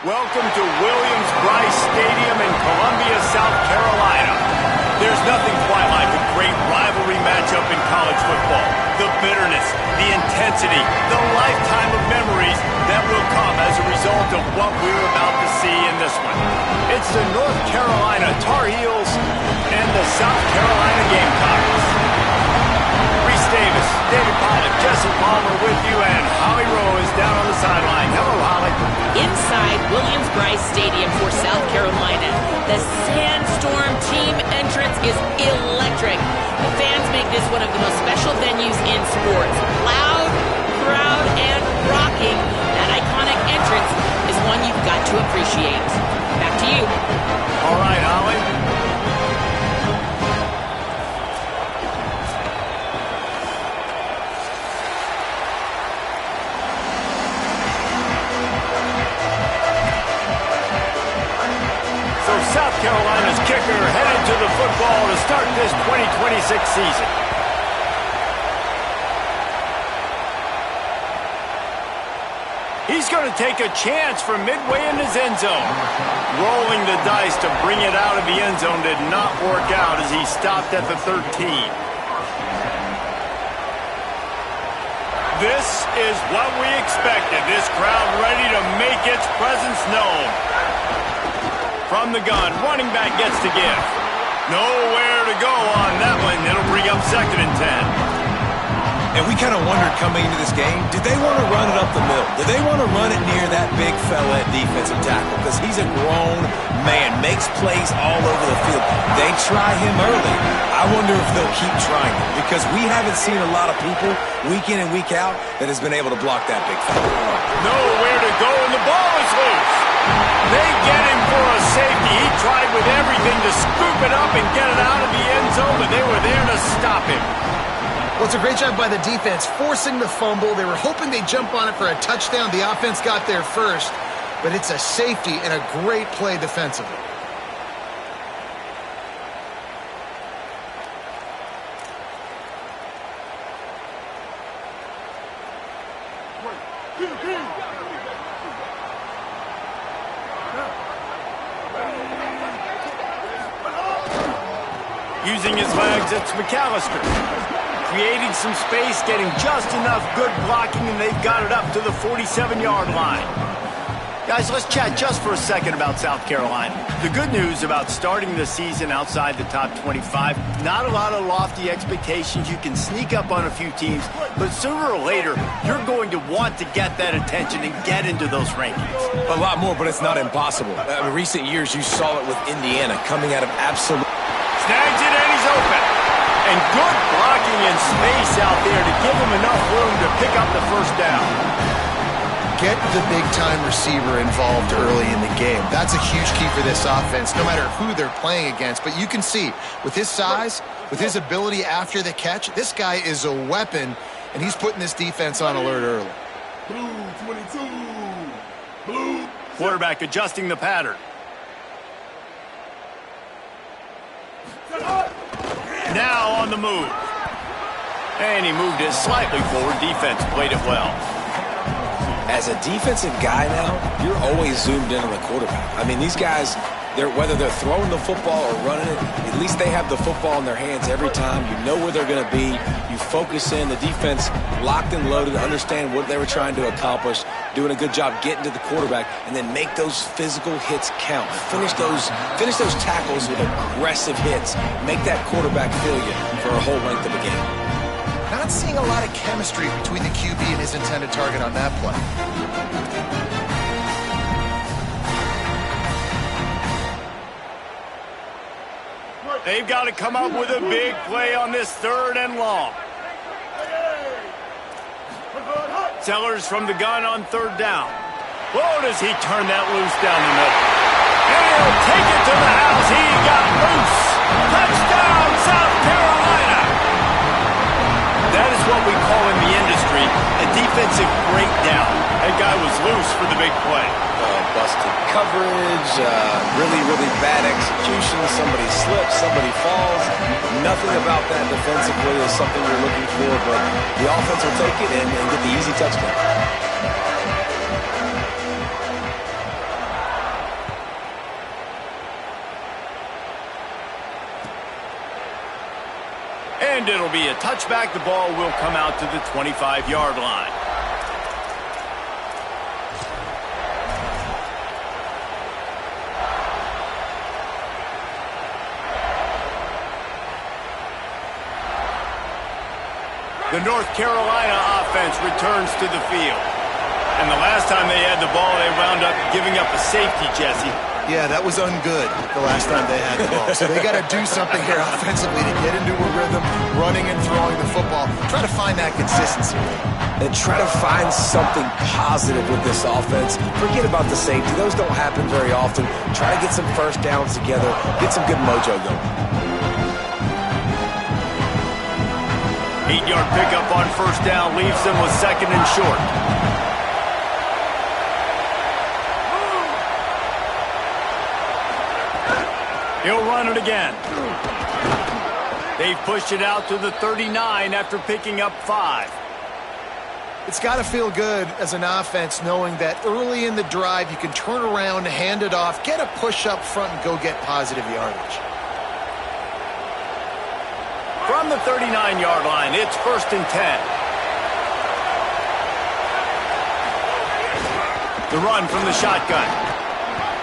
Welcome to Williams-Brice Stadium in Columbia, South Carolina. There's nothing quite like a great rivalry matchup in college football. The bitterness, the intensity, the lifetime of memories that will come as a result of what we're about to see in this one. It's the North Carolina Tar Heels and the South Carolina Gamecocks. Reese Davis, David Pollack, Jesse Palmer with you, and Holly Rowe is down on the sideline. Hello, Holly. Inside Williams-Brice Stadium for South Carolina, the Sandstorm team entrance is electric. The fans make this one of the most special venues in sports. Loud, proud, and rocking. That iconic entrance is one you've got to appreciate. Back to you. All right, Holly. South Carolina's kicker headed to the football to start this 2026 season. He's going to take a chance from midway in his end zone. Rolling the dice to bring it out of the end zone did not work out as he stopped at the 13. This is what we expected. This crowd ready to make its presence known. From the gun, running back gets to give. Nowhere to go on that one. It'll bring up 2nd and 10. And we kind of wondered coming into this game, did they want to run it up the middle? Did they want to to run it near that big fella at defensive tackle because he's a grown man, makes plays all over the field. They try him early. I wonder if they'll keep trying him because we haven't seen a lot of people week in and week out that has been able to block that big fella. Nowhere to go, and the ball is loose. They get him for a safety. He tried with everything to scoop it up and get it out of the end zone, but they were there to stop him. Well, it's a great job by the defense, forcing the fumble. They were hoping they'd jump on it for a touchdown. The offense got there first, but it's a safety and a great play defensively. Using his legs, it's McAllister. Creating some space, getting just enough good blocking, and they've got it up to the 47-yard line. Guys, let's chat just for a second about South Carolina. The good news about starting the season outside the top 25, not a lot of lofty expectations. You can sneak up on a few teams, but sooner or later, you're going to want to get that attention and get into those rankings. A lot more, but it's not impossible. In recent years, you saw it with Indiana coming out of absolute... Snags it, and he's open. And good blocking and space out there to give him enough room to pick up the first down. Get the big-time receiver involved early in the game. That's a huge key for this offense, no matter who they're playing against. But you can see, with his size, with his ability after the catch, this guy is a weapon, and he's putting this defense on alert early. Blue 22. Blue. Quarterback adjusting the pattern. Now on the move. And he moved it slightly forward. Defense played it well. As a defensive guy now, you're always zoomed in on the quarterback. I mean, these guys, whether they're throwing the football or running it, at least they have the football in their hands every time. You know where they're going to be. You focus in. The defense locked and loaded, understand what they were trying to accomplish, doing a good job getting to the quarterback, and then make those physical hits count. Finish those tackles with aggressive hits. Make that quarterback feel you for a whole length of the game. Not seeing a lot of chemistry between the QB and his intended target on that play. They've got to come up with a big play on this 3rd and long. Sellers from the gun on 3rd down. Whoa, does he turn that loose down the middle. And he'll take it to the house. He got loose. Touchdown, South Carolina. That is what we call in the industry a defensive breakdown. That guy was loose for the big play. Busted coverage, really, really bad execution. Somebody slips, somebody falls. Nothing about that defensively is something you're looking for, but the offense will take it and get the easy touchdown. And it'll be a touchback. The ball will come out to the 25-yard line. The North Carolina offense returns to the field. And the last time they had the ball, they wound up giving up a safety, Jesse. Yeah, that was ungood the last time they had the ball. So they got to do something here offensively to get into a rhythm, running and throwing the football. Try to find that consistency. And try to find something positive with this offense. Forget about the safety. Those don't happen very often. Try to get some first downs together. Get some good mojo going. 8-yard pickup on 1st down leaves them with 2nd and short. He'll run it again. They've pushed it out to the 39 after picking up 5. It's got to feel good as an offense knowing that early in the drive you can turn around, hand it off, get a push up front, and go get positive yardage. From the 39-yard line, it's 1st and 10. The run from the shotgun.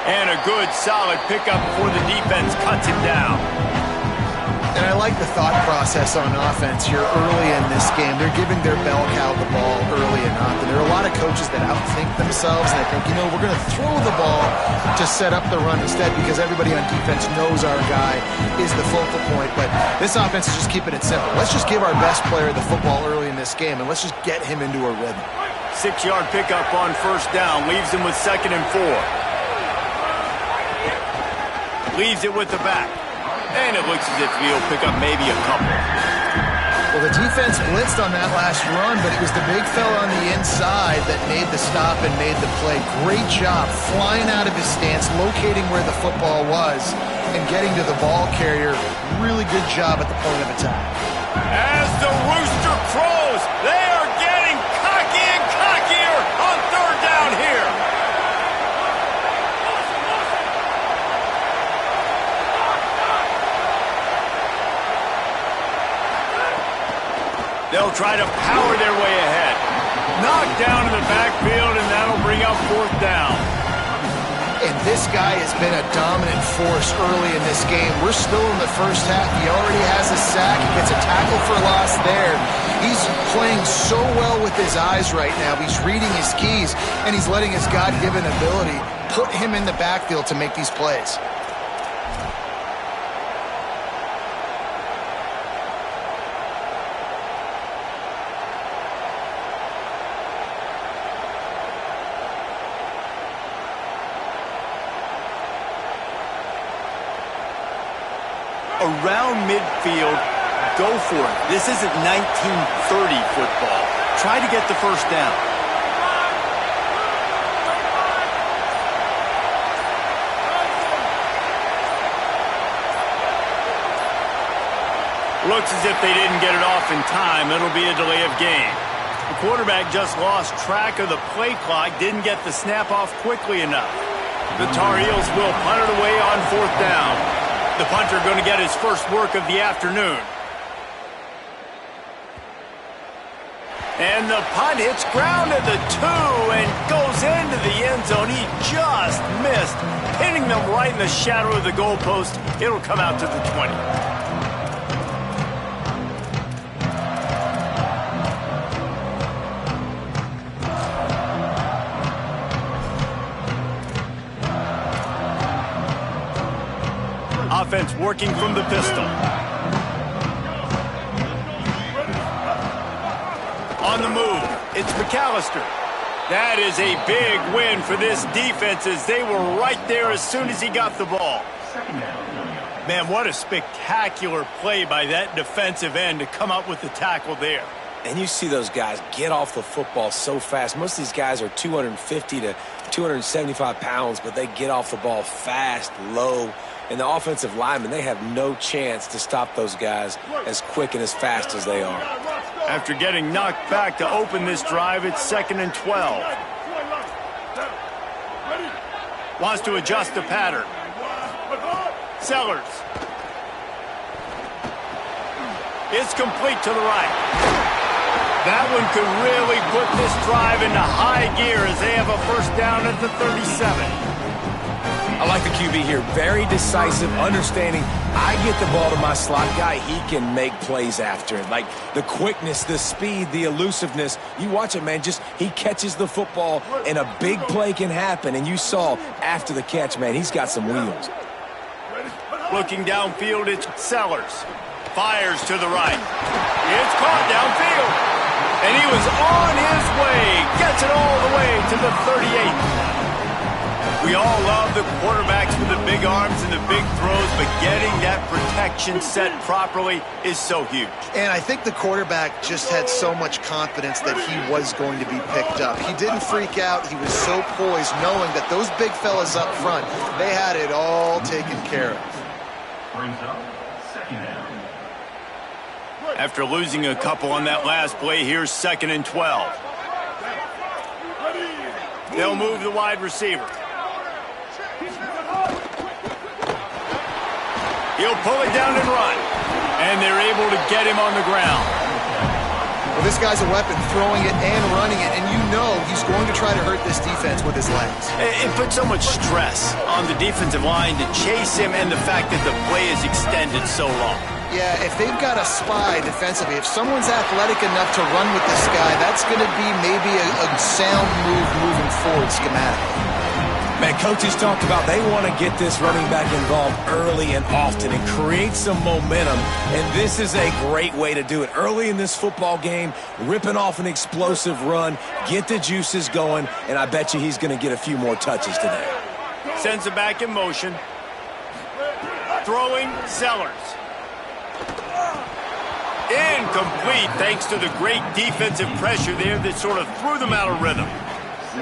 And a good, solid pickup before the defense cuts him down. And I like the thought process on offense here early in this game. They're giving their bell cow the ball early enough. And there are a lot of coaches that outthink themselves, and they think, you know, we're going to throw the ball to set up the run instead because everybody on defense knows our guy is the focal point. But this offense is just keeping it simple. Let's just give our best player the football early in this game, and let's just get him into a rhythm. 6-yard pickup on first down. Leaves him with 2nd and 4. Leaves it with the back. And it looks as if he'll pick up maybe a couple. Well, the defense blitzed on that last run, but it was the big fella on the inside that made the stop and made the play. Great job flying out of his stance, locating where the football was, and getting to the ball carrier. Really good job at the point of attack. As the rooster crows, they are getting cocky and cockier on 3rd down here. They'll try to power their way ahead. Knocked down in the backfield, and that'll bring up 4th down. And this guy has been a dominant force early in this game. We're still in the first half. He already has a sack. He gets a tackle for loss there. He's playing so well with his eyes right now. He's reading his keys, and he's letting his God-given ability put him in the backfield to make these plays. Around midfield, go for it. This isn't 1930 football. Try to get the first down. Looks as if they didn't get it off in time. It'll be a delay of game. The quarterback just lost track of the play clock, didn't get the snap off quickly enough. The Tar Heels will punt it away on 4th down. The punter going to get his first work of the afternoon. And the punt hits ground at the 2 and goes into the end zone. He just missed, pinning them right in the shadow of the goalpost. It'll come out to the 20. Offense working from the pistol. On the move, it's McAllister. That is a big win for this defense as they were right there as soon as he got the ball. Man, what a spectacular play by that defensive end to come up with the tackle there. And you see those guys get off the football so fast. Most of these guys are 250 to 275 pounds, but they get off the ball fast, low. And the offensive linemen, they have no chance to stop those guys as quick and as fast as they are. After getting knocked back to open this drive, it's 2nd and 12. Wants to adjust the pattern. Sellers. It's complete to the right. That one could really put this drive into high gear as they have a first down at the 37. I like the QB here. Very decisive, understanding I get the ball to my slot guy, he can make plays after it. Like the quickness, the speed, the elusiveness. You watch it, man. Just he catches the football and a big play can happen. And you saw after the catch, man, he's got some wheels. Looking downfield, it's Sellers. Fires to the right. It's caught downfield. And he was on his way. Gets it all the way to the 38. We all love the quarterbacks with the big arms and the big throws, but getting that protection set properly is so huge. And I think the quarterback just had so much confidence that he was going to be picked up. He didn't freak out. He was so poised, knowing that those big fellas up front, they had it all taken care of. After losing a couple on that last play, here's 2nd and 12. They'll move the wide receiver. He'll pull it down and run. And they're able to get him on the ground. Well, this guy's a weapon, throwing it and running it, and you know he's going to try to hurt this defense with his legs. It puts so much stress on the defensive line to chase him and the fact that the play is extended so long. Yeah, if they've got a spy defensively, if someone's athletic enough to run with this guy, that's going to be maybe a sound move moving forward schematically. Man, coaches talked about they want to get this running back involved early and often and create some momentum, and this is a great way to do it. Early in this football game, ripping off an explosive run, get the juices going, and I bet you he's going to get a few more touches today. Sends it back in motion. Throwing, Sellers. Incomplete thanks to the great defensive pressure there that sort of threw them out of rhythm.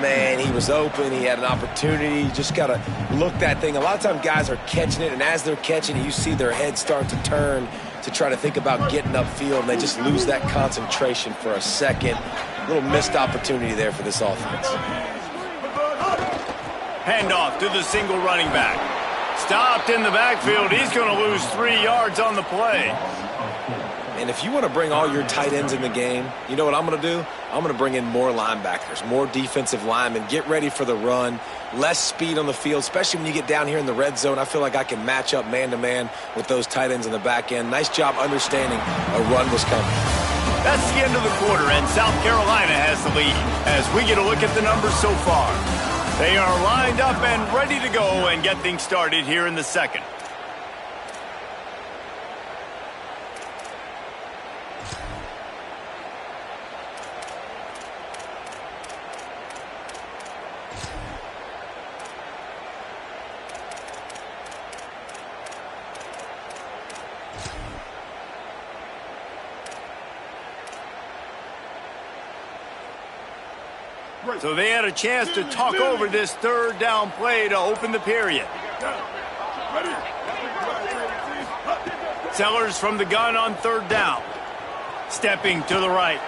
Man, he was open. He had an opportunity. You just got to look that thing. A lot of times guys are catching it, and as they're catching it, you see their head start to turn to try to think about getting upfield, and they just lose that concentration for a second. A little missed opportunity there for this offense. Handoff to the single running back. Stopped in the backfield. He's going to lose 3 yards on the play. And if you want to bring all your tight ends in the game, you know what I'm going to do? I'm going to bring in more linebackers, more defensive linemen, get ready for the run, less speed on the field, especially when you get down here in the red zone. I feel like I can match up man-to-man with those tight ends in the back end. Nice job understanding a run was coming. That's the end of the quarter, and South Carolina has the lead as we get a look at the numbers so far. They are lined up and ready to go and get things started here in the second. So they had a chance to talk over this third down play to open the period. Sellers from the gun on third down. Stepping to the right.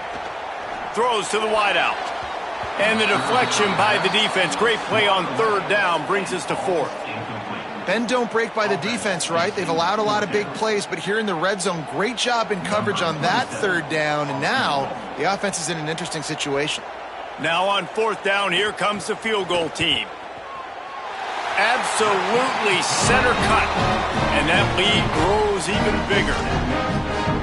Throws to the wideout. And the deflection by the defense. Great play on third down brings us to fourth. Bend don't break by the defense, right? They've allowed a lot of big plays, but here in the red zone, great job in coverage on that third down. And now the offense is in an interesting situation. Now on fourth down, here comes the field goal team. Absolutely center cut. And that lead grows even bigger.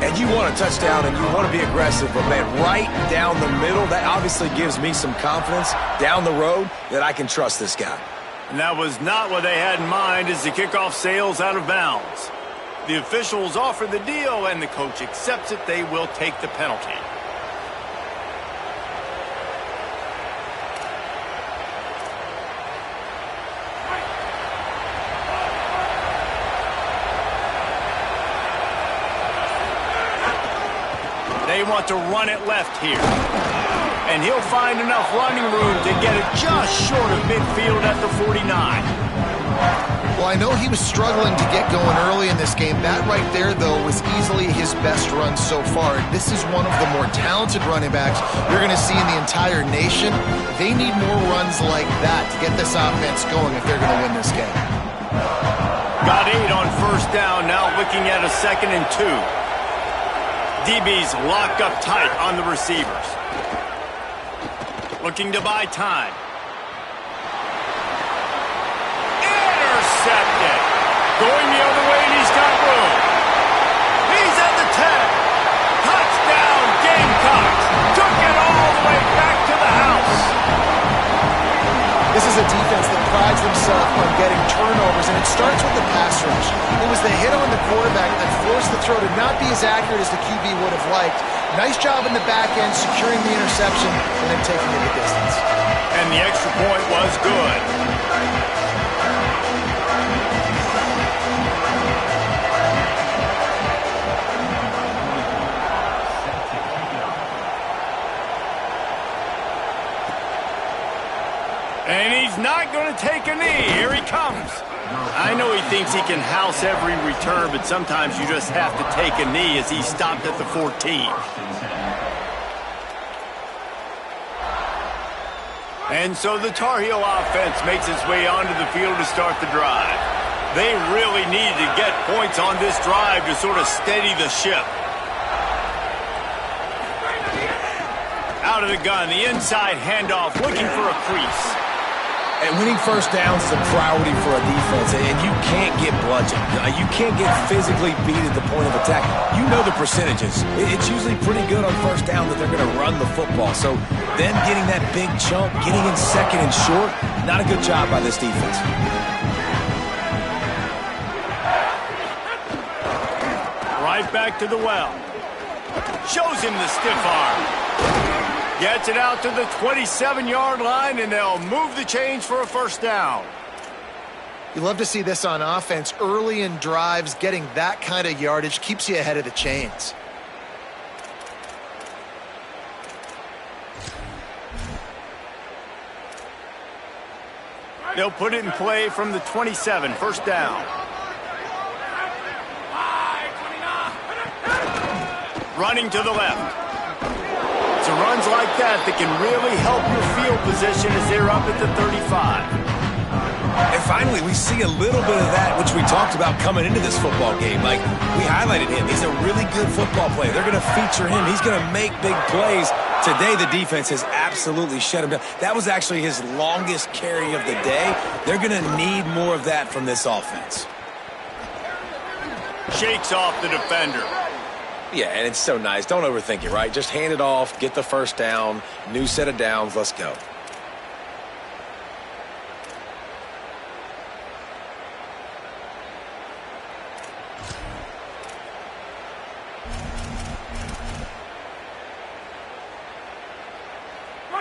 And you want a touchdown and you want to be aggressive, but man, right down the middle, that obviously gives me some confidence down the road that I can trust this guy. And that was not what they had in mind as the kickoff sails out of bounds. The officials offer the deal and the coach accepts it. They will take the penalty. They want to run it left here. And he'll find enough running room to get it just short of midfield at the 49. Well, I know he was struggling to get going early in this game. That right there, though, was easily his best run so far. This is one of the more talented running backs you're going to see in the entire nation. They need more runs like that to get this offense going if they're going to win this game. Got 8 on first down, now looking at a 2nd and 2. DB's locked up tight on the receivers. Looking to buy time. Intercepted. Going the other way, and he's got room. He's at the 10. Touchdown, Gamecocks. Took it all the way back to the house. This is a defense that prides themselves on getting turnovers, and it starts with the pass rush. It was the hit on the quarterback that forced the throw to not be as accurate as the QB would have liked. Nice job in the back end, securing the interception, and then taking it the distance. And the extra point was good. And he's not going to take a knee. Here he comes. I know he thinks he can house every return, but sometimes you just have to take a knee as he stopped at the 14. And so the Tar Heel offense makes its way onto the field to start the drive. They really need to get points on this drive to sort of steady the ship. Out of the gun, the inside handoff, looking for a crease. And winning first downs is a priority for a defense, and you can't get bludgeoned. You can't get physically beat at the point of attack. You know the percentages. It's usually pretty good on first down that they're going to run the football. So them getting that big chunk, getting in second and short, not a good job by this defense. Right back to the well. Shows him the stiff arm. Gets it out to the 27-yard line, and they'll move the change for a first down. You love to see this on offense. Early in drives, getting that kind of yardage keeps you ahead of the chains. They'll put it in play from the 27, first down. Running to the left. It's runs like that can really help your field position as they're up at the 35. And finally, we see a little bit of that, which we talked about coming into this football game. Like, we highlighted him. He's a really good football player. They're going to feature him. He's going to make big plays. Today, the defense has absolutely shut him down. That was actually his longest carry of the day. They're going to need more of that from this offense. Shakes off the defender. Yeah, and it's so nice. Don't overthink it, right? Just hand it off, get the first down, new set of downs, let's go.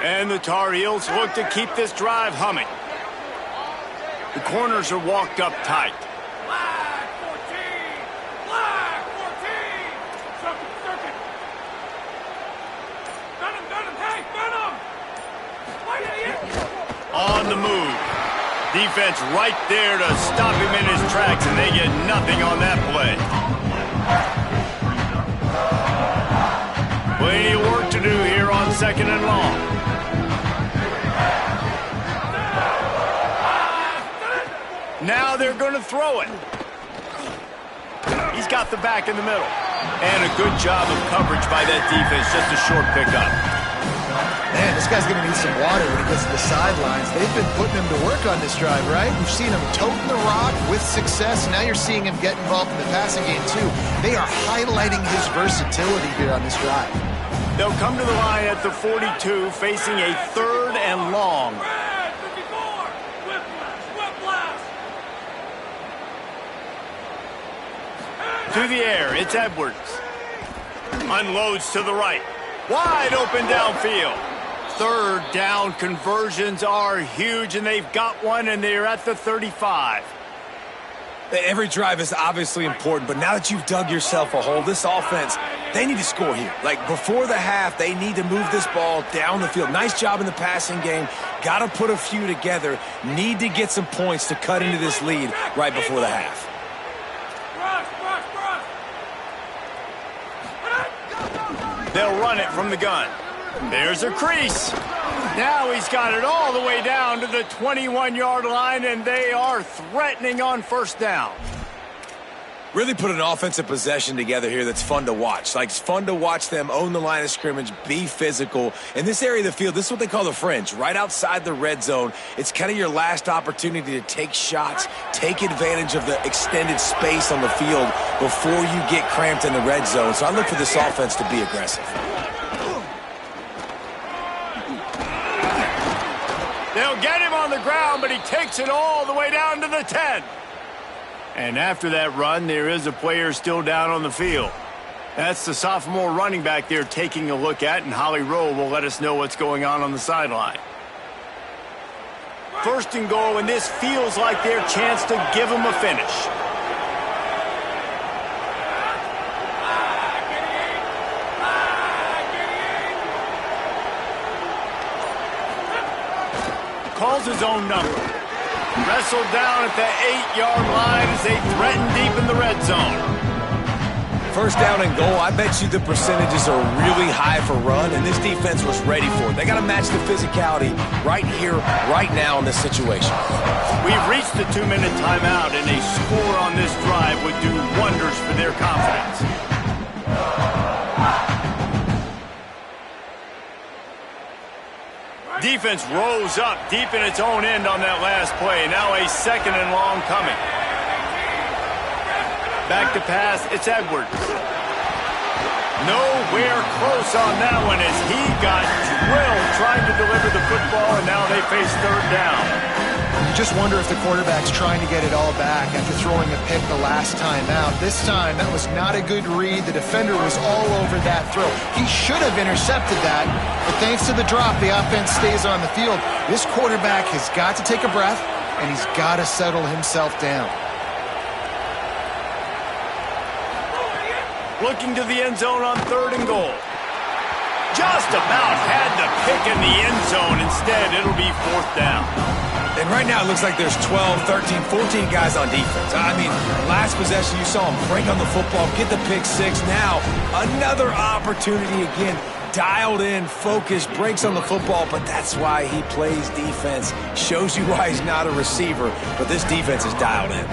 And the Tar Heels look to keep this drive humming. The corners are walked up tight. On the move. Defense right there to stop him in his tracks, and they get nothing on that play. Plenty of work to do here on second and long. Now they're going to throw it. He's got the back in the middle. And a good job of coverage by that defense, just a short pickup. Man, this guy's going to need some water when he gets to the sidelines. They've been putting him to work on this drive, right? You've seen him toting the rock with success. Now you're seeing him get involved in the passing game, too. They are highlighting his versatility here on this drive. They'll come to the line at the 42, facing a third and long. To the air, it's Edwards. Unloads to the right. Wide open downfield. Third down conversions are huge, and they've got one, and they're at the 35. Every drive is obviously important, but now that you've dug yourself a hole, this offense, they need to score here. Like, before the half, they need to move this ball down the field. Nice job in the passing game. Got to put a few together. Need to get some points to cut into this lead right before the half. They'll run it from the gun. There's a crease. Now he's got it all the way down to the 21-yard line, and they are threatening on first down. Really put an offensive possession together here that's fun to watch. Like, it's fun to watch them own the line of scrimmage, be physical. In this area of the field, this is what they call the fringe, right outside the red zone. It's kind of your last opportunity to take shots, take advantage of the extended space on the field before you get cramped in the red zone. So I look for this offense to be aggressive. They'll get him on the ground, but he takes it all the way down to the 10. And after that run, there is a player still down on the field. That's the sophomore running back they're taking a look at, and Holly Rowe will let us know what's going on the sideline. First and goal, and this feels like their chance to give them a finish. Calls his own number. Wrestled down at the 8-yard line as they threaten deep in the red zone. First down and goal, I bet you the percentages are really high for run, and this defense was ready for it. They got to match the physicality right here, right now in this situation. We've reached the 2-minute timeout, and a score on this drive would do wonders for their confidence. defense rose up deep in its own end on that last play. Now a 2nd and long coming. Back to pass, it's Edwards. Nowhere close on that one as he got drilled trying to deliver the football, and now they face 3rd down. You just wonder if the quarterback's trying to get it all back after throwing a pick the last time out. This time, that was not a good read. The defender was all over that throw. He should have intercepted that, but thanks to the drop, the offense stays on the field. This quarterback has got to take a breath, and he's got to settle himself down. Looking to the end zone on 3rd and goal. Just about had the pick in the end zone. Instead, it'll be 4th down. And right now, it looks like there's 12, 13, 14 guys on defense. I mean, last possession, you saw him break on the football, get the pick 6. Now, another opportunity again. Dialed in, focused, breaks on the football, but that's why he plays defense. Shows you why he's not a receiver, but this defense is dialed in.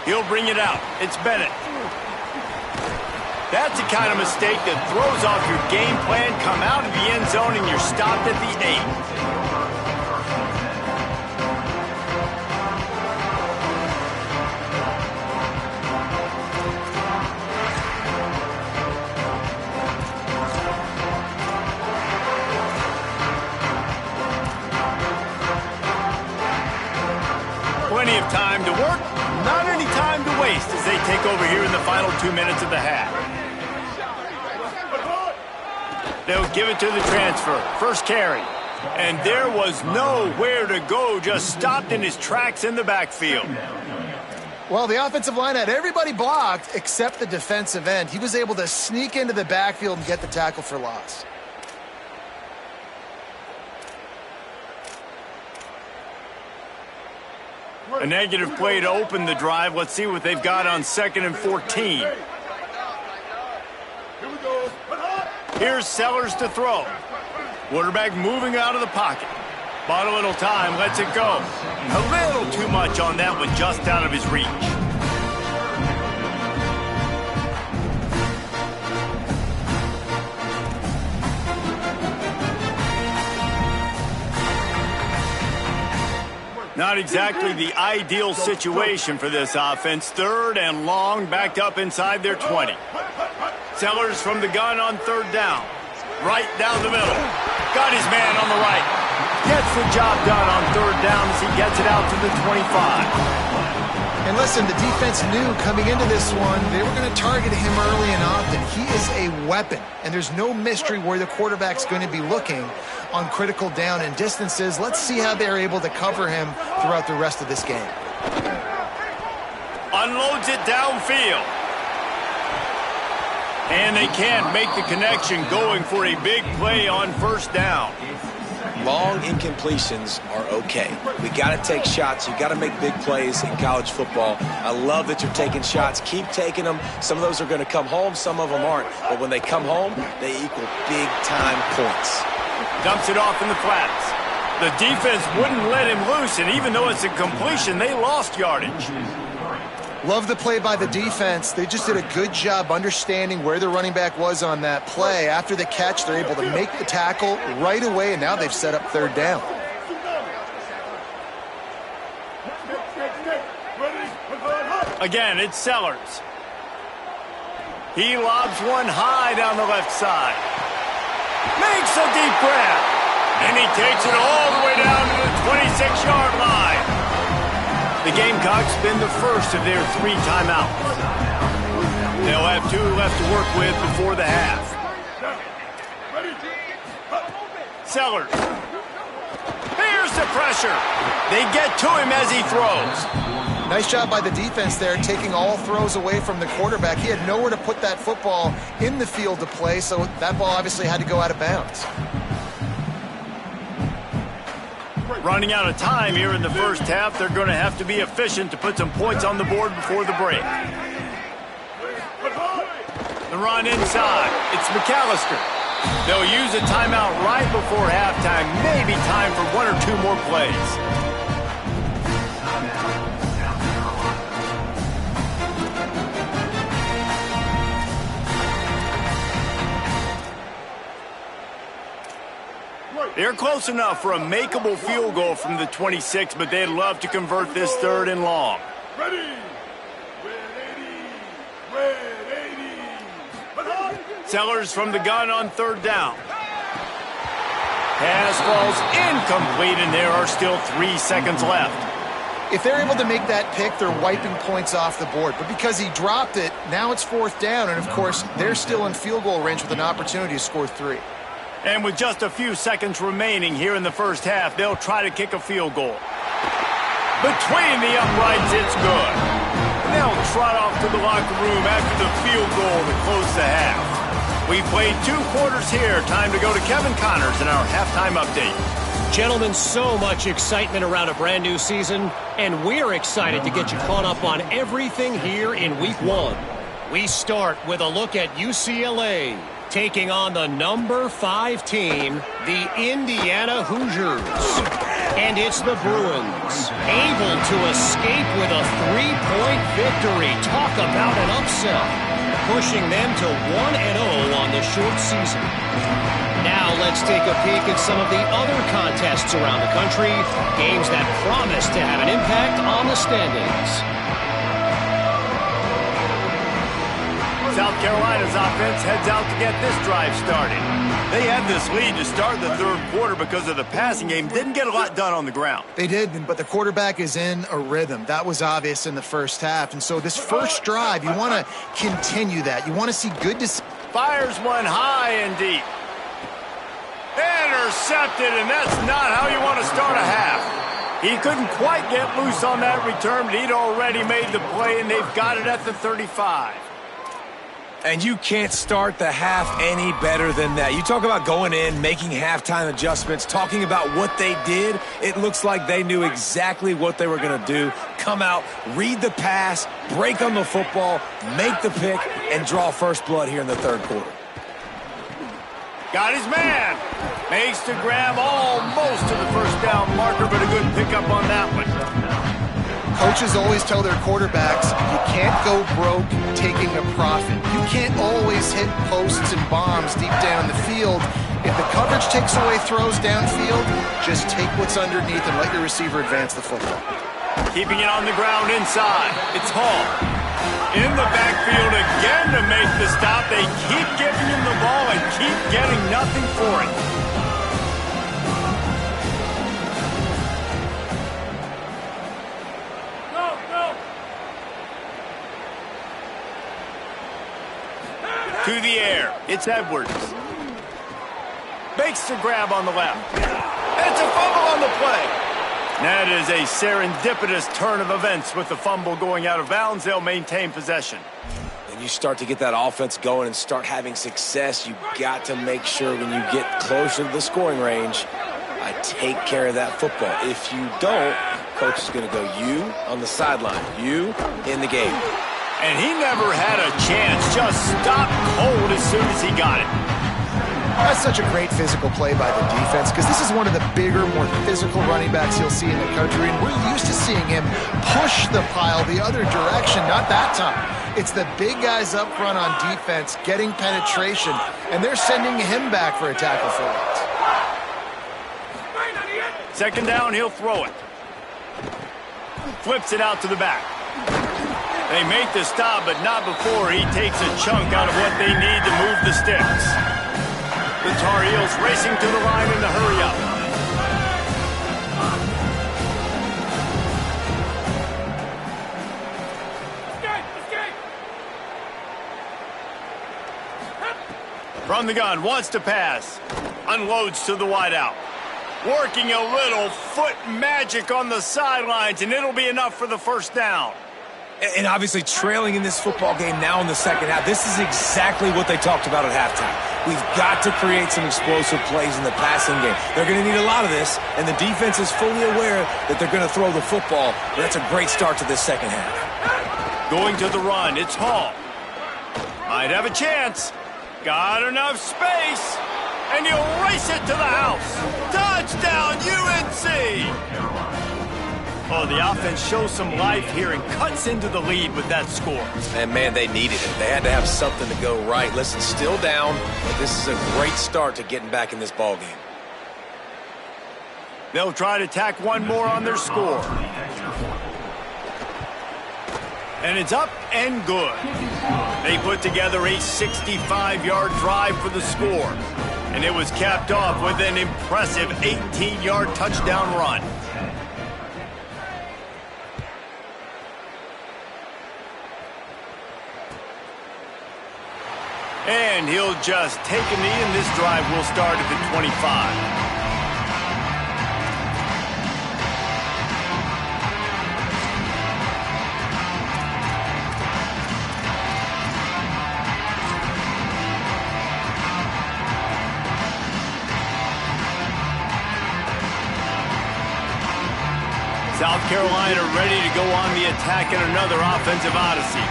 He'll bring it out. It's Bennett. That's the kind of mistake that throws off your game plan. Come out of the end zone and you're stopped at the 8. Plenty of time to work, not any time to waste as they take over here in the final 2 minutes of the half. They'll give it to the transfer. First carry. And there was nowhere to go, just stopped in his tracks in the backfield. Well, the offensive line had everybody blocked except the defensive end. He was able to sneak into the backfield and get the tackle for loss. A negative play to open the drive. Let's see what they've got on 2nd and 14. Here's Sellers to throw. Quarterback moving out of the pocket. Bought a little time, lets it go. A little too much on that one, just out of his reach. Not exactly the ideal situation for this offense. 3rd and long, backed up inside their 20. Sellers from the gun on 3rd down. Right down the middle. Got his man on the right. Gets the job done on 3rd down as he gets it out to the 25. And listen, the defense knew coming into this one, they were going to target him early and often. He is a weapon, and there's no mystery where the quarterback's going to be looking on critical down and distances. Let's see how they're able to cover him throughout the rest of this game. Unloads it downfield. And they can't make the connection, going for a big play on 1st down. Long incompletions are okay. We got to take shots. You got to make big plays in college football. I love that you're taking shots. Keep taking them. Some of those are going to come home. Some of them aren't. But when they come home, they equal big-time points. Dumps it off in the flats. The defense wouldn't let him loose, and even though it's a completion, they lost yardage. Love the play by the defense. They just did a good job understanding where the running back was on that play. After the catch, they're able to make the tackle right away, and now they've set up 3rd down. Again, it's Sellers. He lobs one high down the left side. Makes a deep grab. And he takes it all the way down to the 26-yard line. The Gamecocks spend the first of their 3 timeouts. They'll have 2 left to work with before the half. Sellers. Here's the pressure. They get to him as he throws. Nice job by the defense there, taking all throws away from the quarterback. He had nowhere to put that football in the field to play, so that ball obviously had to go out of bounds. Running out of time here in the first half. They're going to have to be efficient to put some points on the board before the break. The run inside. It's McAllister. They'll use a timeout right before halftime. Maybe time for 1 or 2 more plays. They're close enough for a makeable field goal from the 26, but they'd love to convert this third and long. Ready. Red 80. Red 80. Sellers from the gun on third down. Pass falls incomplete, and there are still 3 seconds left. If they're able to make that pick, they're wiping points off the board. But because he dropped it, now it's fourth down, and of course, they're still in field goal range with an opportunity to score 3. And with just a few seconds remaining here in the first half, they'll try to kick a field goal. Between the uprights, it's good. And they'll trot off to the locker room after the field goal to close the half. We've played 2 quarters here. Time to go to Kevin Connors in our halftime update. Gentlemen, so much excitement around a brand new season, and we're excited to get you caught up on everything here in Week 1. We start with a look at UCLA, taking on the number 5 team, the Indiana Hoosiers. And it's the Bruins, able to escape with a 3-point victory. Talk about an upset, pushing them to 1-0 on the short season. Now let's take a peek at some of the other contests around the country, games that promise to have an impact on the standings. South Carolina's offense heads out to get this drive started. They had this lead to start the third quarter because of the passing game. Didn't get a lot done on the ground. They did, but the quarterback is in a rhythm. That was obvious in the first half. And so this first drive, you want to continue that. You want to see good... Fires one high and deep. Intercepted, and that's not how you want to start a half. He couldn't quite get loose on that return, but he'd already made the play, and they've got it at the 35. And you can't start the half any better than that. You talk about going in, making halftime adjustments, talking about what they did. It looks like they knew exactly what they were going to do. Come out, read the pass, break on the football, make the pick, and draw first blood here in the third quarter. Got his man. Makes the grab almost to the first down marker, but a good pickup on that one. Coaches always tell their quarterbacks, you can't go broke taking a profit. You can't always hit posts and bombs deep down the field. If the coverage takes away throws downfield, just take what's underneath and let your receiver advance the football. Keeping it on the ground inside. It's Hall. In the backfield again to make the stop. They keep giving him the ball and keep getting nothing for it. To the air. It's Edwards. Makes the grab on the left. It's a fumble on the play. That is a serendipitous turn of events with the fumble going out of bounds. They'll maintain possession. And you start to get that offense going and start having success, you've got to make sure when you get closer to the scoring range, take care of that football. If you don't, coach is going to go you on the sideline, you in the game. And he never had a chance, just stopped cold as soon as he got it. That's such a great physical play by the defense because this is one of the bigger, more physical running backs you'll see in the country, and we're used to seeing him push the pile the other direction. Not that time. It's the big guys up front on defense getting penetration, and they're sending him back for a tackle for it. Second down, he'll throw it. Flips it out to the back. They make the stop, but not before he takes a chunk out of what they need to move the sticks. The Tar Heels racing to the line in the hurry-up. From the gun, wants to pass. Unloads to the wideout. Working a little foot magic on the sidelines, and it'll be enough for the first down. And obviously trailing in this football game now in the second half. This is exactly what they talked about at halftime. We've got to create some explosive plays in the passing game. They're going to need a lot of this, and the defense is fully aware that they're going to throw the football. That's a great start to this second half. Going to the run, it's Hall. Might have a chance. Got enough space, and he'll race it to the house. Touchdown, UNC! Oh, the offense shows some life here and cuts into the lead with that score. And, man, they needed it. They had to have something to go right. Listen, still down, but this is a great start to getting back in this ball game. They'll try to tack one more on their score. And it's up and good. They put together a 65-yard drive for the score. And it was capped off with an impressive 18-yard touchdown run. And he'll just take a knee, and this drive will start at the 25. South Carolina ready to go on the attack in another offensive odyssey.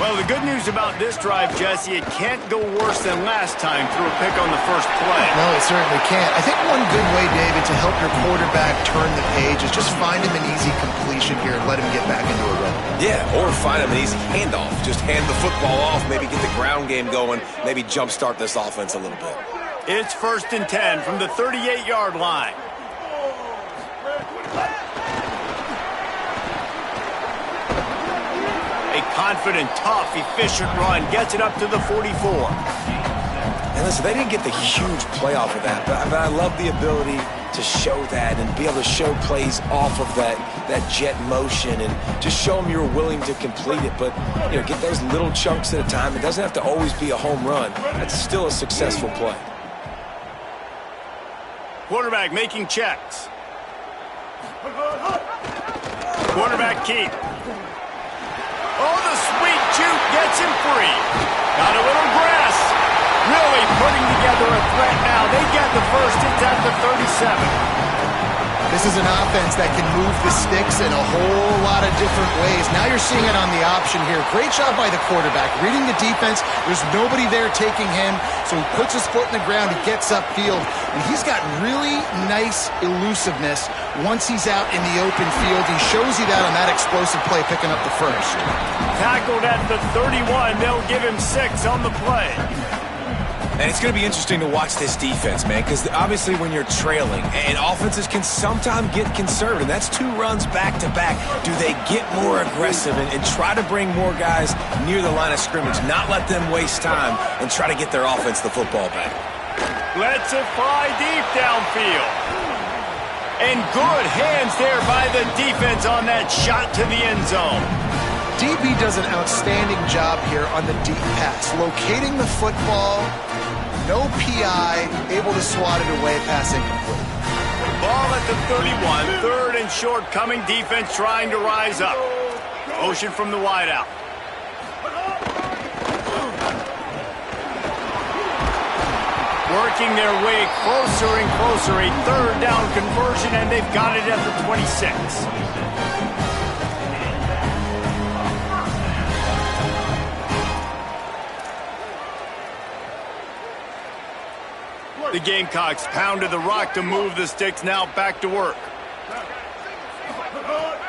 Well, the good news about this drive, Jesse, it can't go worse than last time through a pick on the first play. No, it certainly can't. I think one good way, David, to help your quarterback turn the page is just find him an easy completion here and let him get back into a run. Yeah, or find him an easy handoff. Just hand the football off, maybe get the ground game going, maybe jumpstart this offense a little bit. It's 1st and 10 from the 38-yard line. A confident, tough, efficient run gets it up to the 44. And listen, they didn't get the huge play off of that, but I love the ability to show that and be able to show plays off of that jet motion and just show them you're willing to complete it. But, you know, get those little chunks at a time. It doesn't have to always be a home run. That's still a successful play. Quarterback making checks. Quarterback keep. Oh, the sweet juke gets him free. Got a little grass. Really putting together a threat now. They get the first. It's at the 37. This is an offense that can move the sticks in a whole lot of different ways. Now you're seeing it on the option here. Great job by the quarterback. Reading the defense. There's nobody there taking him, so he puts his foot in the ground. He gets upfield, and he's got really nice elusiveness once he's out in the open field. He shows you that on that explosive play, picking up the first. Tackled at the 31. They'll give him 6 on the play. And it's going to be interesting to watch this defense, man, because obviously when you're trailing, and offenses can sometimes get conservative. That's 2 runs back-to-back. Do they get more aggressive and try to bring more guys near the line of scrimmage, not let them waste time, and try to get their offense the football back? Lets it fly deep downfield. And good hands there by the defense on that shot to the end zone. DB does an outstanding job here on the deep pass, locating the football, no PI, able to swat it away, pass incomplete. Ball at the 31, 3rd and short, coming defense trying to rise up. Motion from the wideout. Working their way closer and closer, a 3rd down conversion, and they've got it at the 26. The Gamecocks pounded the rock to move the sticks, now back to work.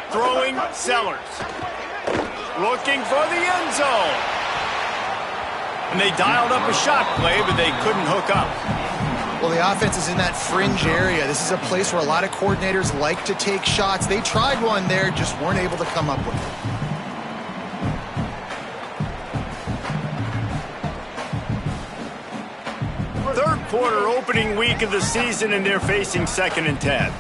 Throwing, Sellers. Looking for the end zone. And they dialed up a shot play, but they couldn't hook up. Well, the offense is in that fringe area. This is a place where a lot of coordinators like to take shots. They tried one there, just weren't able to come up with it. Third quarter, opening week of the season, and they're facing 2nd and 10.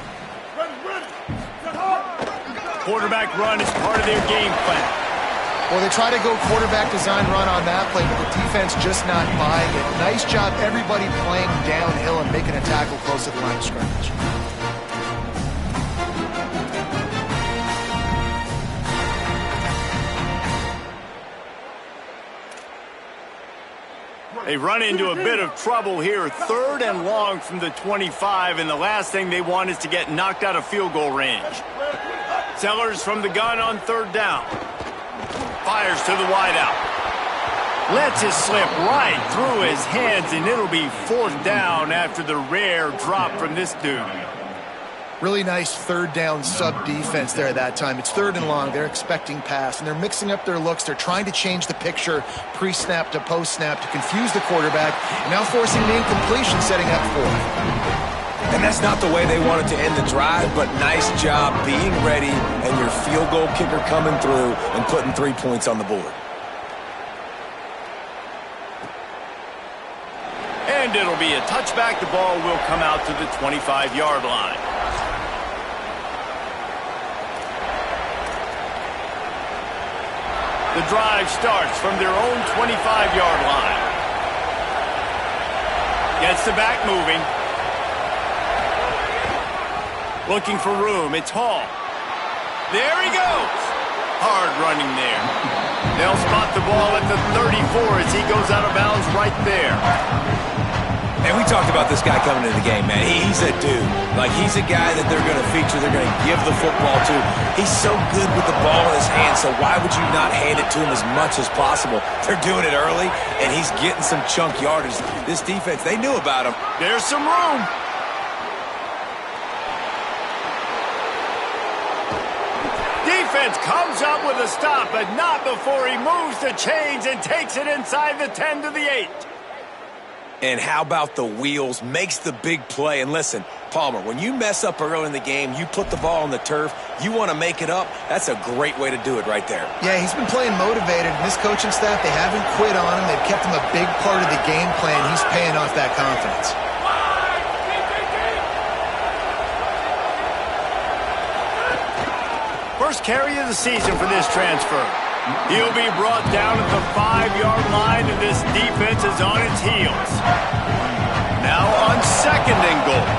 Quarterback run is part of their game plan. Well, they try to go quarterback design run on that play, but the defense just not buying it. Nice job, everybody playing downhill and making a tackle close to the line of scrimmage. They run into a bit of trouble here. 3rd and long from the 25, and the last thing they want is to get knocked out of field goal range. Sellers from the gun on 3rd down. Fires to the wideout. Lets it slip right through his hands, and it'll be 4th down after the rare drop from this dude. Really nice 3rd down sub-defense there at that time. It's 3rd and long. They're expecting pass, and they're mixing up their looks. They're trying to change the picture pre-snap to post-snap to confuse the quarterback, and now forcing the incompletion, setting up 4th. And that's not the way they wanted to end the drive, but nice job being ready and your field goal kicker coming through and putting 3 points on the board. And it'll be a touchback. The ball will come out to the 25-yard line. The drive starts from their own 25-yard line. Gets the back moving. Looking for room. It's Hall. There he goes. Hard running there. They'll spot the ball at the 34 as he goes out of bounds right there. And we talked about this guy coming into the game, man. He's a dude. Like, he's a guy that they're going to feature, they're going to give the football to. He's so good with the ball in his hands, so why would you not hand it to him as much as possible? They're doing it early, and he's getting some chunk yardage. This defense, they knew about him. There's some room. Defense comes up with a stop, but not before he moves the chains and takes it inside the 10 to the 8. And how about the wheels? Makes the big play. And listen, Palmer, when you mess up early in the game, you put the ball on the turf, you want to make it up, that's a great way to do it right there. Yeah, he's been playing motivated. And this coaching staff, they haven't quit on him. They've kept him a big part of the game plan. He's paying off that confidence. First carry of the season for this transfer. He'll be brought down at the 5-yard line, and this defense is on its heels. Now on second and goal.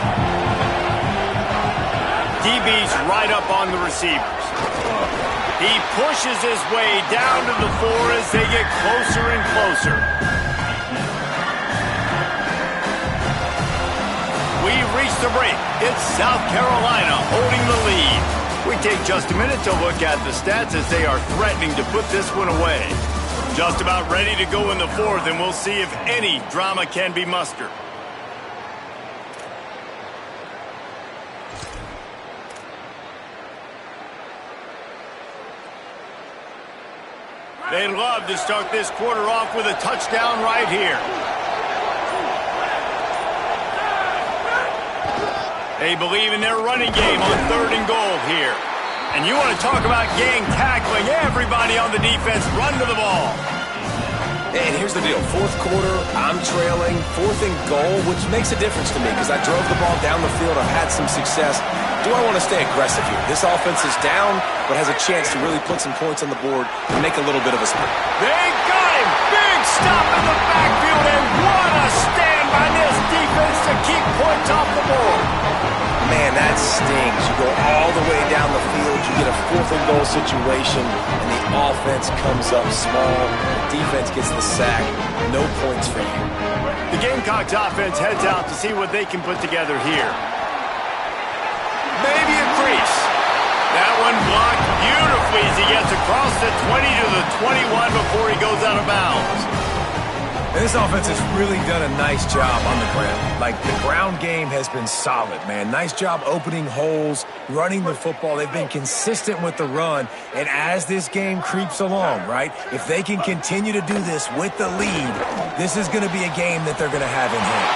DB's right up on the receivers. He pushes his way down to the 4 as they get closer and closer. We've reached the break. It's South Carolina holding the lead. We take just a minute to look at the stats as they are threatening to put this one away. Just about ready to go in the 4th, and we'll see if any drama can be mustered. They'd love to start this quarter off with a touchdown right here. They believe in their running game on 3rd and goal here. And you want to talk about gang tackling. Everybody on the defense run to the ball. And here's the deal. 4th quarter, I'm trailing. 4th and goal, which makes a difference to me because I drove the ball down the field. I've had some success. Do I want to stay aggressive here? This offense is down, but has a chance to really put some points on the board and make a little bit of a sprint. They got him. Big stop in the backfield, and what a stand by this defense to keep points off the board. Man, that stings. You go all the way down the field, you get a 4th and goal situation, and the offense comes up small. The defense gets the sack. No points for you. The Gamecocks offense heads out to see what they can put together here. Maybe a crease. That one blocked beautifully as he gets across the 20 to the 21 before he goes out of bounds. And this offense has really done a nice job on the ground. Like, the ground game has been solid, man. Nice job opening holes, running the football. They've been consistent with the run. And as this game creeps along, right, if they can continue to do this with the lead, this is going to be a game that they're going to have in hand.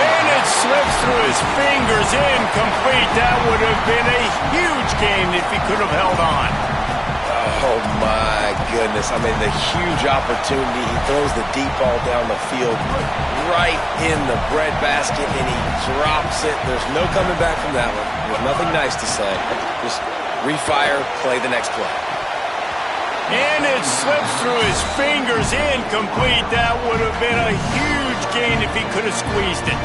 And it slips through his fingers, incomplete. That would have been a huge game if he could have held on. Oh, my goodness. I mean, the huge opportunity. He throws the deep ball down the field right in the breadbasket, and he drops it. There's no coming back from that one. There's nothing nice to say. Just refire, play the next play. And it slips through his fingers, incomplete. That would have been a huge gain if he could have squeezed it.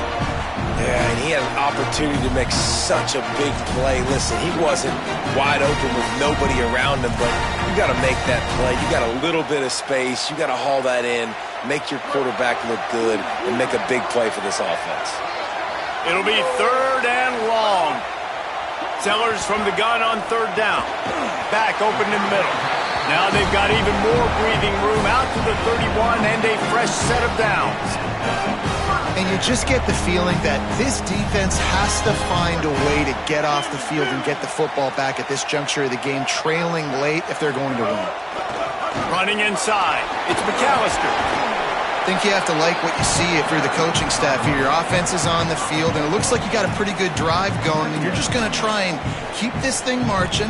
Yeah, and he had an opportunity to make such a big play. Listen, he wasn't wide open with nobody around him, but you got to make that play. You got a little bit of space. You got to haul that in, make your quarterback look good, and make a big play for this offense. It'll be 3rd and long. Sellers from the gun on 3rd down. Back open in the middle. Now they've got even more breathing room out to the 31 and a fresh set of downs. And you just get the feeling that this defense has to find a way to get off the field and get the football back at this juncture of the game, trailing late if they're going to win. Running inside, it's McAllister. think you have to like what you see if you're the coaching staff here. Your offense is on the field, and it looks like you got a pretty good drive going, and you're just going to try and keep this thing marching,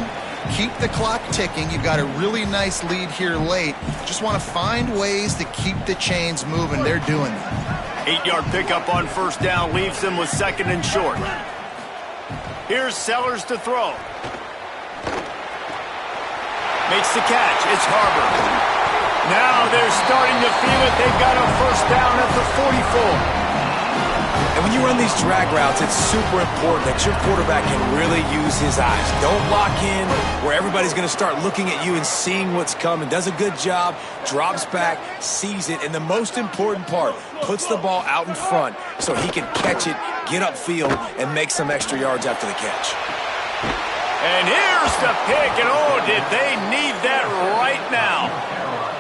keep the clock ticking. You've got a really nice lead here late. Just want to find ways to keep the chains moving. They're doing that. 8-yard pickup on first down leaves them with 2nd and short. Here's Sellers to throw. Makes the catch. It's Harbor. Now they're starting to feel it. They've got a first down at the 44. And when you run these drag routes, it's super important that your quarterback can really use his eyes. Don't lock in where everybody's going to start looking at you and seeing what's coming. Does a good job, drops back, sees it, and the most important part, puts the ball out in front so he can catch it, get upfield, and make some extra yards after the catch. And here's the pick, and oh, did they need that right now.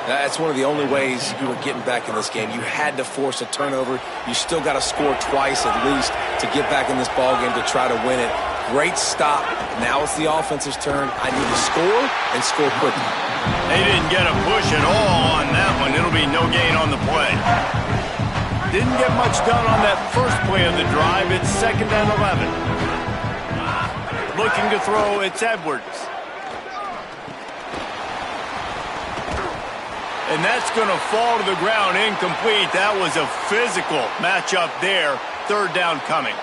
That's one of the only ways you were getting back in this game. You had to force a turnover. You still got to score twice at least to get back in this ball game to try to win it. Great stop. Now it's the offense's turn. I need to score and score quickly. They didn't get a push at all on that one. It'll be no gain on the play. Didn't get much done on that first play of the drive. It's 2nd and 11. Looking to throw, it's Edwards. And that's going to fall to the ground incomplete. That was a physical matchup there. 3rd down coming.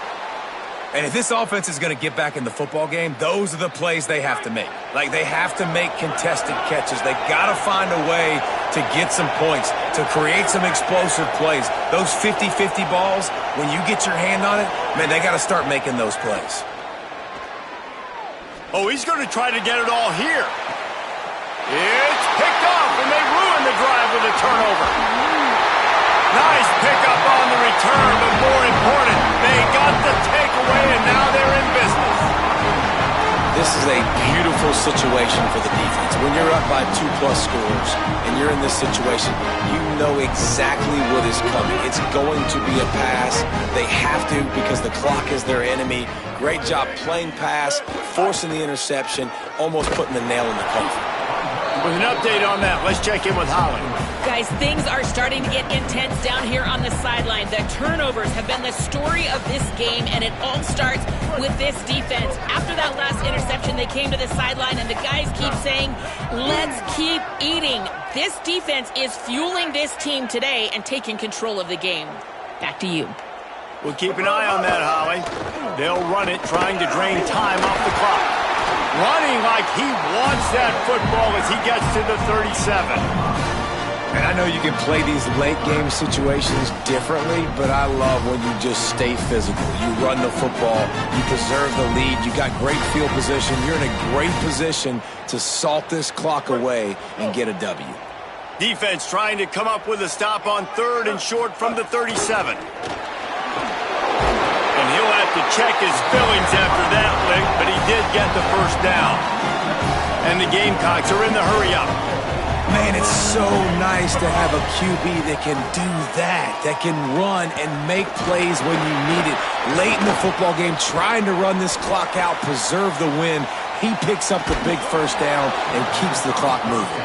And if this offense is going to get back in the football game, those are the plays they have to make. Like, they have to make contested catches. They got to find a way to get some points, to create some explosive plays. Those 50-50 balls, when you get your hand on it, man, they got to start making those plays. Oh, he's going to try to get it all here. It's picked off, and they ruin the drive with a turnover. Nice pickup on the return, but more important, they got the takeaway, and now they're in business. This is a beautiful situation for the defense. When you're up by 2+ scores and you're in this situation, you know exactly what is coming. It's going to be a pass. They have to because the clock is their enemy. Great job playing pass, forcing the interception, almost putting the nail in the coffin. With an update on that, let's check in with Holly. Guys, things are starting to get intense down here on the sideline. The turnovers have been the story of this game, and it all starts with this defense. After that last interception, they came to the sideline, and the guys keep saying, let's keep eating. This defense is fueling this team today and taking control of the game. Back to you. We'll keep an eye on that, Holly. They'll run it, trying to drain time off the clock. Running like he wants that football as he gets to the 37. And I know you can play these late game situations differently, but I love when you just stay physical. You run the football, you preserve the lead, you got great field position, you're in a great position to salt this clock away and get a W. Defense trying to come up with a stop on 3rd and short from the 37. And he'll have to check his fillings after that lick, but he did get the first down. And the Gamecocks are in the hurry-up. Man, it's so nice to have a QB that can do that can run and make plays when you need it. Late in the football game, trying to run this clock out, preserve the win. He picks up the big first down and keeps the clock moving.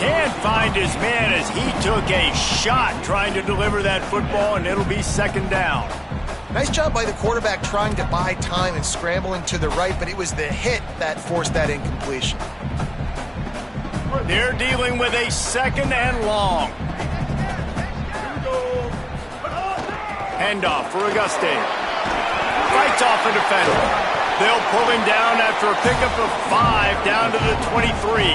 Can't find his man as he took a shot trying to deliver that football, and it'll be 2nd down. Nice job by the quarterback trying to buy time and scrambling to the right, but it was the hit that forced that incompletion. They're dealing with a 2nd and long. Handoff for Auguste. Fights off a defender. They'll pull him down after a pickup of 5 down to the 23.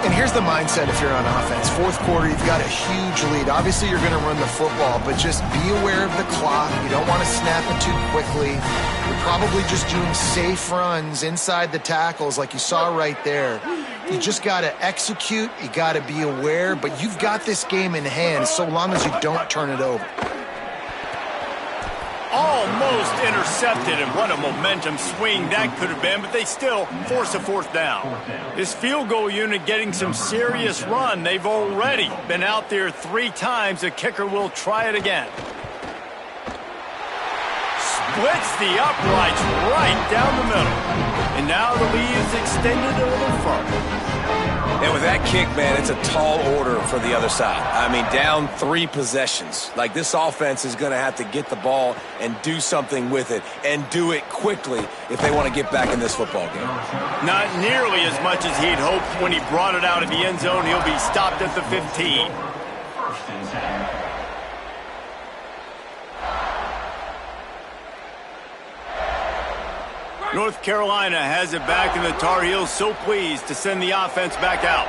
And here's the mindset if you're on offense. 4th quarter, you've got a huge lead. Obviously, you're going to run the football, but just be aware of the clock. You don't want to snap it too quickly. You're probably just doing safe runs inside the tackles like you saw right there. You just got to execute. You got to be aware, but you've got this game in hand so long as you don't turn it over. Almost intercepted, and what a momentum swing that could have been, but they still force a 4th down. This field goal unit getting some serious run. They've already been out there 3 times. The kicker will try it again. Splits the uprights right down the middle. And now the lead is extended a little further. And With that kick, man, it's a tall order for the other side. I mean, down 3 possessions. Like, this offense is going to have to get the ball and do something with it, and do it quickly if they want to get back in this football game. Not nearly as much as he'd hoped when he brought it out of the end zone. He'll be stopped at the 15. North Carolina has it back, and the Tar Heels so pleased to send the offense back out.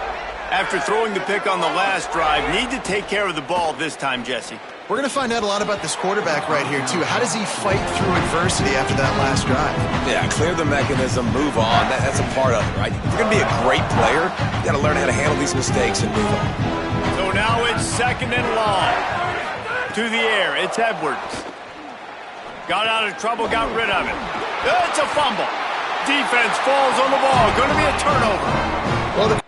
After throwing the pick on the last drive, need to take care of the ball this time, Jesse. We're going to find out a lot about this quarterback right here, too. How does he fight through adversity after that last drive? Yeah, clear the mechanism, move on. That's a part of it, right? If you're going to be a great player, you got to learn how to handle these mistakes and move on. So now it's 2nd and long. To the air, it's Edwards. Got out of trouble, got rid of it. It's a fumble. Defense falls on the ball. Going to be a turnover. Well, the